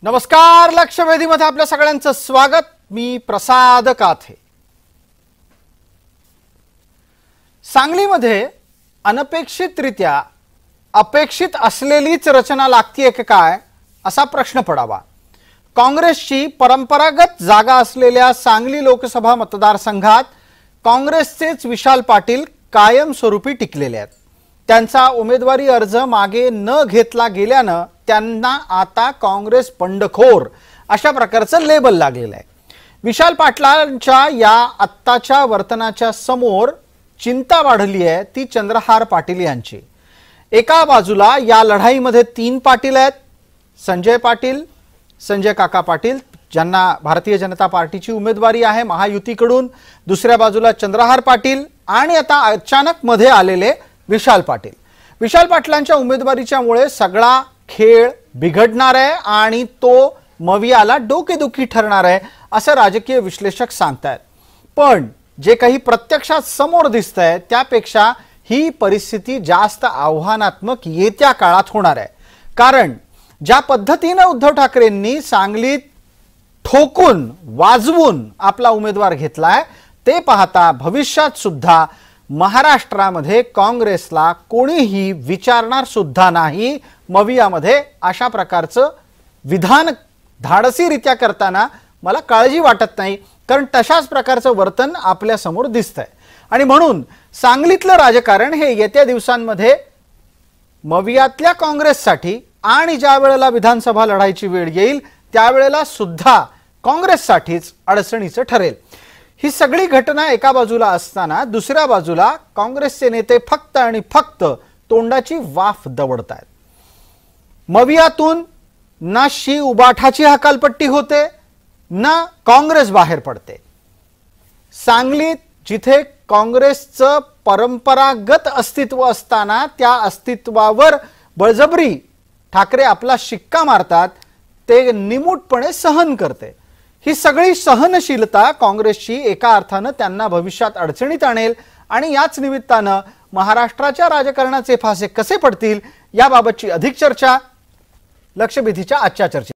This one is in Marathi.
नमस्कार, लक्षवेधीमध्ये आपल्या सगळ्यांचं स्वागत। मी प्रसाद काथे। सांगलीमध्ये अनपेक्षितरित्या अपेक्षित असलेलीच रचना लागतीये की काय असा प्रश्न पडावा। काँग्रेसची परंपरागत जागा असलेल्या सांगली लोकसभा मतदारसंघात काँग्रेसचेच विशाल पाटील कायमस्वरूपी टिकलेले आहेत। त्यांचा उमेदवारी अर्ज मागे न घेतला गेल्यानं त्यांना आता काँग्रेस बंडखोर अशा प्रकारचं लेबल लागलेलं आहे। विशाल पाटलांच्या या आत्ताच्या वर्तनाच्या समोर चिंता वाढली आहे ती चंद्रहार पाटील यांची। एका बाजूला या लढाईमध्ये 3 पाटील आहेत, संजय पाटील, संजय काका पाटील ज्यांना भारतीय जनता पार्टीची उमेदवारी आहे महायुतीकडून, दुसऱ्या बाजूला चंद्रहार पाटील आणि आता अचानक मध्ये आलेले विशाल पाटील। विशाल पाटलांच्या उमेदवारीच्यामुळे सगळा खेळ बिघडणार आहे आणि तो मवियाला डोकेदुखी ठरणार आहे असं राजकीय विश्लेषक सांगतात। पण जे काही प्रत्यक्षात समोर दिसतंय त्यापेक्षा ही परिस्थिती जास्त आव्हानात्मक येत्या काळात होणार आहे। कारण ज्या पद्धतीने उद्धव ठाकरेंनी सांगलीत ठोकून वाजवून आपला उमेदवार घेतलाय ते पाहता भविष्यात सुद्धा महाराष्ट्रामध्ये काँग्रेसला कोणीही विचारणार सुद्धा नाही। मवियामध्ये अशा प्रकारचं विधान धाडसीरित्या करताना मला काळजी वाटत नाही, कारण तशाच प्रकारचं वर्तन आपल्या समोर दिसतंय। आणि म्हणून सांगलीतलं राजकारण हे येत्या दिवसांमध्ये मवियातल्या काँग्रेससाठी आणि ज्या वेळेला विधानसभा लढायची वेळ येईल त्यावेळेला सुद्धा काँग्रेससाठीच अडचणीचं ठरेल। ही सगळी घटना एका बाजूला असताना दुसऱ्या बाजूला काँग्रेसचे नेते फक्त आणि फक्त तोंडाची वाफ दवडतायत। मवियातून ना शी उबाठाची हकालपट्टी होते ना काँग्रेस बाहेर पडते। सांगलीत जिथे काँग्रेसचं परंपरागत अस्तित्व असताना त्या अस्तित्वावर बळजबरी ठाकरे आपला शिक्का मारतात ते निमूटपणे सहन करते। ही सगळी सहनशीलता काँग्रेसची एका अर्थाने त्यांना भविष्यात अडचणीत आणेल आणि याच निमित्ताने महाराष्ट्राच्या राजकारणाचे फासे कसे पडतील याबाबतची अधिक चर्चा लक्षवेधीच्या आजच्या चर्चेत।